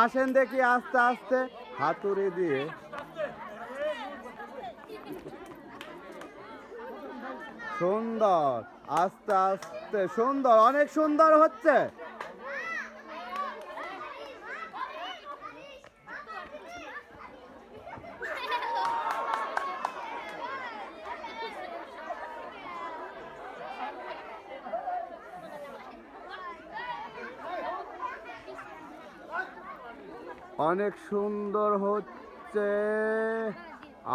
আসেন দেখি আস্তে আস্তে হাতুড়ি দিয়ে সুন্দর, আস্তে আস্তে সুন্দর, অনেক সুন্দর হচ্ছে। অনেক সুন্দর হচ্ছে,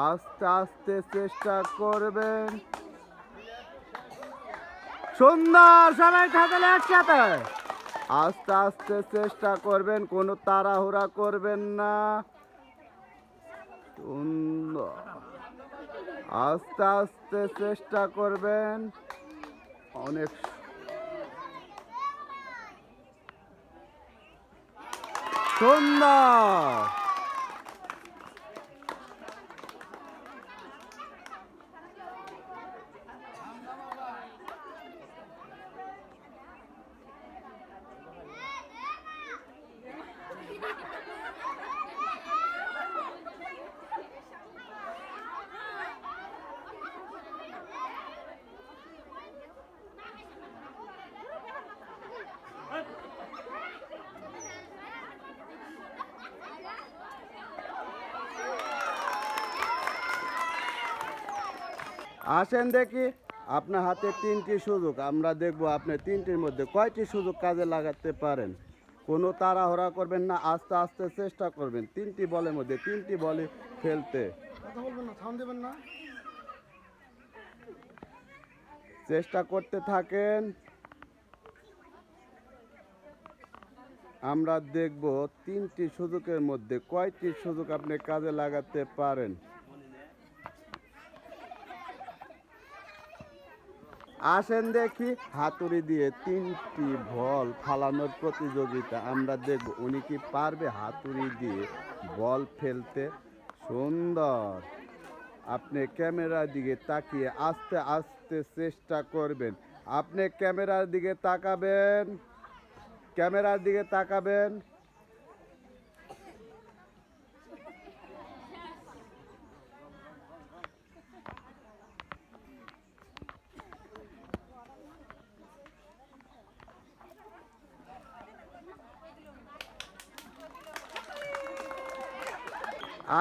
আস্তে আস্তে চেষ্টা করবেন। সুন্দর, সবাই থাকলে একসাথে আস্তে আস্তে চেষ্টা করবেন, কোনো তাড়াহুড়া করবেন না। সুন্দর, আস্তে আস্তে চেষ্টা করবেন। অনেক সুন্দর। আসেন দেখি, আপনার হাতে 3টি সুযোগ, আমরা দেখব আপনি 3টির মধ্যে কয়টি সুযোগ কাজে লাগাতে পারেন। কোনো তাড়াহুড়া করবেন না, আস্তে আস্তে চেষ্টা করবেন 3টি বলের মধ্যে 3টি বলে ফেলতে। চেষ্টা করতে থাকেন, আমরা দেখব 3টি সুযোগের মধ্যে কয়টি সুযোগ আপনি কাজে লাগাতে পারেন। আসেন দেখি, হাতুড়ি দিয়ে 3টি বল ফালানোর প্রতিযোগিতা, আমরা দেখব উনি কি পারবে হাতুড়ি দিয়ে বল ফেলতে। সুন্দর, আপনি ক্যামেরার দিকে তাকিয়ে আস্তে আস্তে চেষ্টা করবেন। আপনি ক্যামেরার দিকে তাকাবেন, ক্যামেরার দিকে তাকাবেন।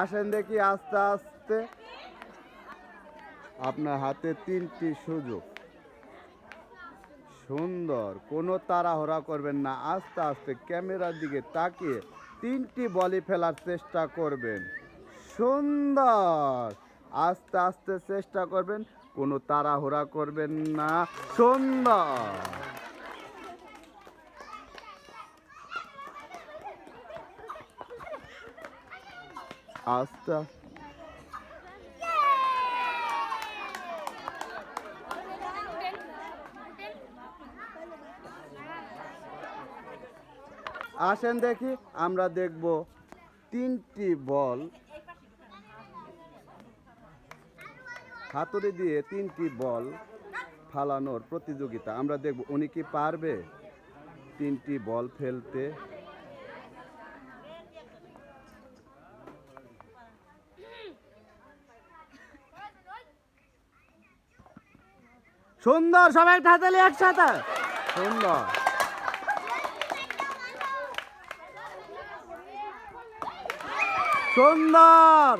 আসেন দেখি আস্তে আস্তে, আপনার হাতে 3টি সুযোগ। সুন্দর, কোনো তাড়াহুড়া করবেন না, আস্তে আস্তে ক্যামেরার দিকে তাকিয়ে 3টি বলই ফেলার চেষ্টা করবেন। সুন্দর, আস্তে আস্তে চেষ্টা করবেন, কোনো তাড়াহুড়া করবেন না। সুন্দর, আস্তে আসেন দেখি, আমরা দেখব 3টি বল হাতুড়ি দিয়ে 3টি বল ফালানোর প্রতিযোগিতা, আমরা দেখব উনি কি পারবে 3টি বল ফেলতে। সুন্দর, সবাই হাতালি একসাথে। সুন্দর, সুন্দর।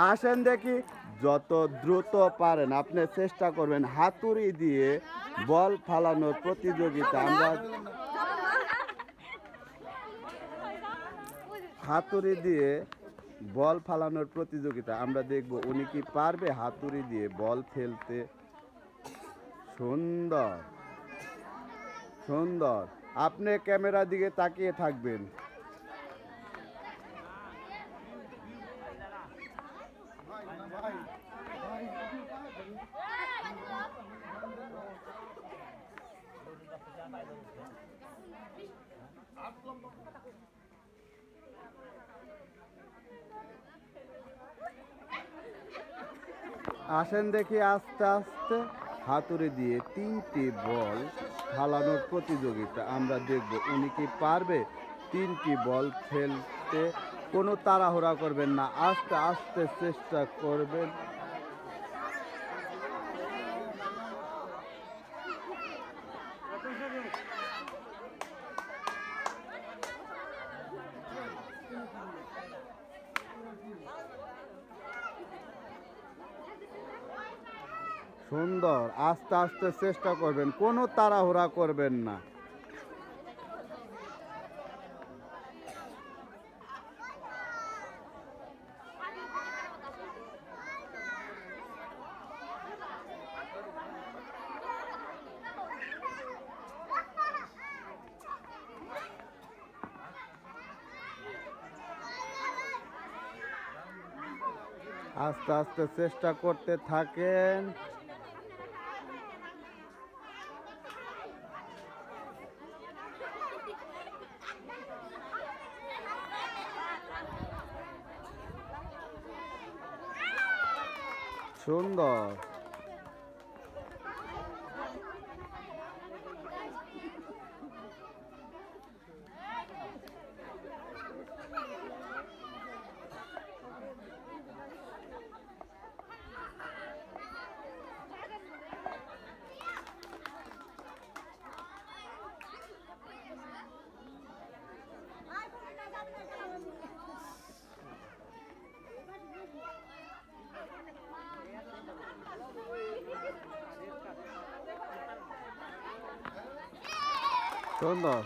আসেন দেখি, যত দ্রুত পারেন আপনি চেষ্টা করবেন হাতুড়ি দিয়ে বল ফালানোর প্রতিযোগিতা, আমরা হাতুড়ি দিয়ে বল ফালানোর প্রতিযোগিতা, আমরা দেখব উনি কি পারবে হাতুড়ি দিয়ে বল ফেলতে। সুন্দর, সুন্দর, আপনি ক্যামেরার দিকে তাকিয়ে থাকবেন। আসেন দেখি আস্তে আস্তে, হাতুড়ি দিয়ে 3টি বল ফালানোর প্রতিযোগিতা আমরা দেখব উনি কি পারবে 3টি বল ফেলতে। কোনো তাড়াহুড়া করবেন না, আস্তে আস্তে চেষ্টা করবেন। সুন্দর, আস্তে আস্তে চেষ্টা করবেন, কোনো তাড়াহুড়া করবেন না। আস্তে আস্তে চেষ্টা করতে থাকেন। সুন্দর, সুন্দর।